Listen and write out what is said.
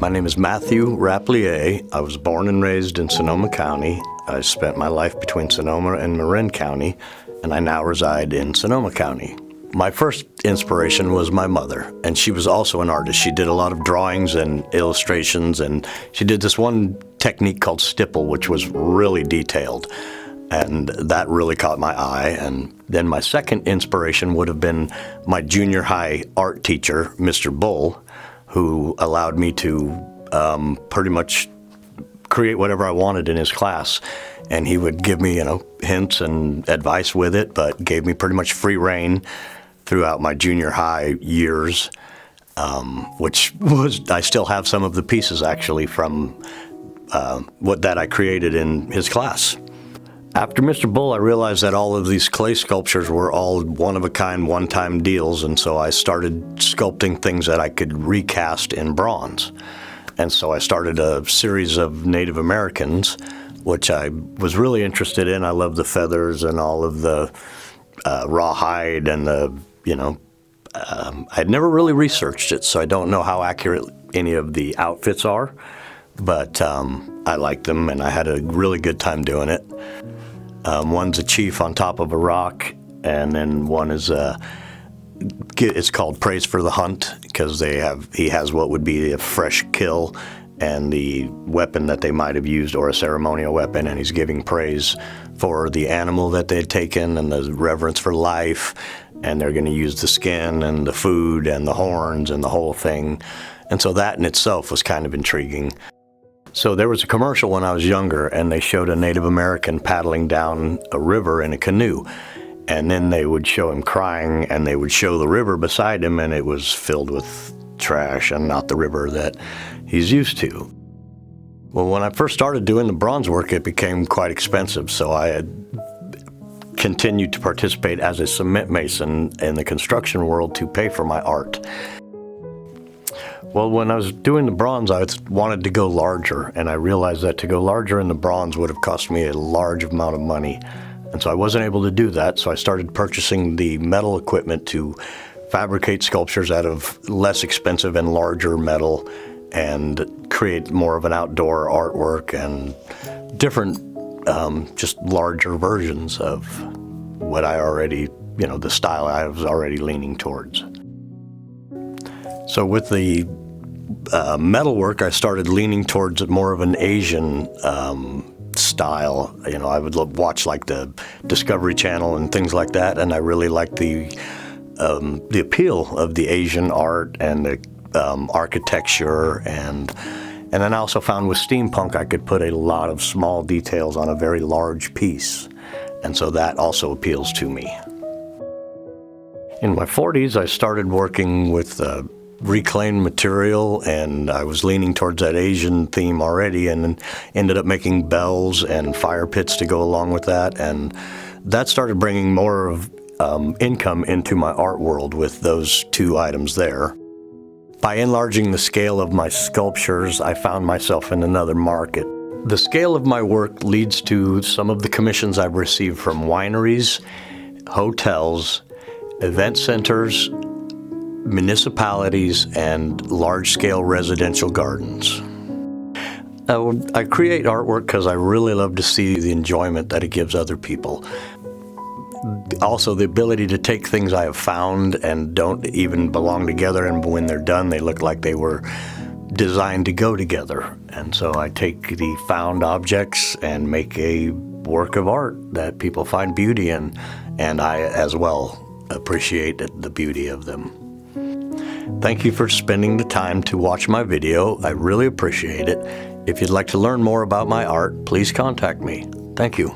My name is Matthew Rapaylea. I was born and raised in Sonoma County. I spent my life between Sonoma and Marin County, and I now reside in Sonoma County. My first inspiration was my mother, and she was also an artist. She did a lot of drawings and illustrations, and she did this one technique called stipple, which was really detailed. And that really caught my eye. And then my second inspiration would have been my junior high art teacher, Mr. Bull, who allowed me to pretty much create whatever I wanted in his class. And he would give me, hints and advice with it, but gave me pretty much free rein throughout my junior high years, which was, I still have some of the pieces actually from that I created in his class. After Mr. Bull, I realized that all of these clay sculptures were all one-of-a-kind, one-time deals, and so I started sculpting things that I could recast in bronze. And so I started a series of Native Americans, which I was really interested in. I love the feathers and all of the rawhide and I'd never really researched it, so I don't know how accurate any of the outfits are, but I liked them and I had a really good time doing it. One's a chief on top of a rock, and then one is it's called Praise for the Hunt, because he has what would be a fresh kill and the weapon that they might have used, or a ceremonial weapon, and he's giving praise for the animal that they had taken and the reverence for life, and they're going to use the skin and the food and the horns and the whole thing. And so that in itself was kind of intriguing. So there was a commercial when I was younger, and they showed a Native American paddling down a river in a canoe. And then they would show him crying, and they would show the river beside him, and it was filled with trash and not the river that he's used to. Well, when I first started doing the bronze work, it became quite expensive, so I had continued to participate as a cement mason in the construction world to pay for my art. Well, when I was doing the bronze, I wanted to go larger, and I realized that to go larger in the bronze would have cost me a large amount of money. And so I wasn't able to do that, so I started purchasing the metal equipment to fabricate sculptures out of less expensive and larger metal and create more of an outdoor artwork and different, just larger versions of what I already, the style I was already leaning towards. So with the metalwork, I started leaning towards more of an Asian style. I would watch like the Discovery Channel and things like that, and I really liked the appeal of the Asian art and the architecture, and then I also found with steampunk I could put a lot of small details on a very large piece, and so that also appeals to me. In my 40s, I started working with reclaimed material, and I was leaning towards that Asian theme already, and then ended up making bells and fire pits to go along with that, and that started bringing more of income into my art world with those two items there. By enlarging the scale of my sculptures, I found myself in another market. The scale of my work leads to some of the commissions I've received from wineries, hotels, event centers, municipalities, and large-scale residential gardens. I create artwork because I really love to see the enjoyment that it gives other people. Also, the ability to take things I have found and don't even belong together, and when they're done, they look like they were designed to go together. And so I take the found objects and make a work of art that people find beauty in, and I as well appreciate the beauty of them. Thank you for spending the time to watch my video. I really appreciate it. If you'd like to learn more about my art, please contact me. Thank you.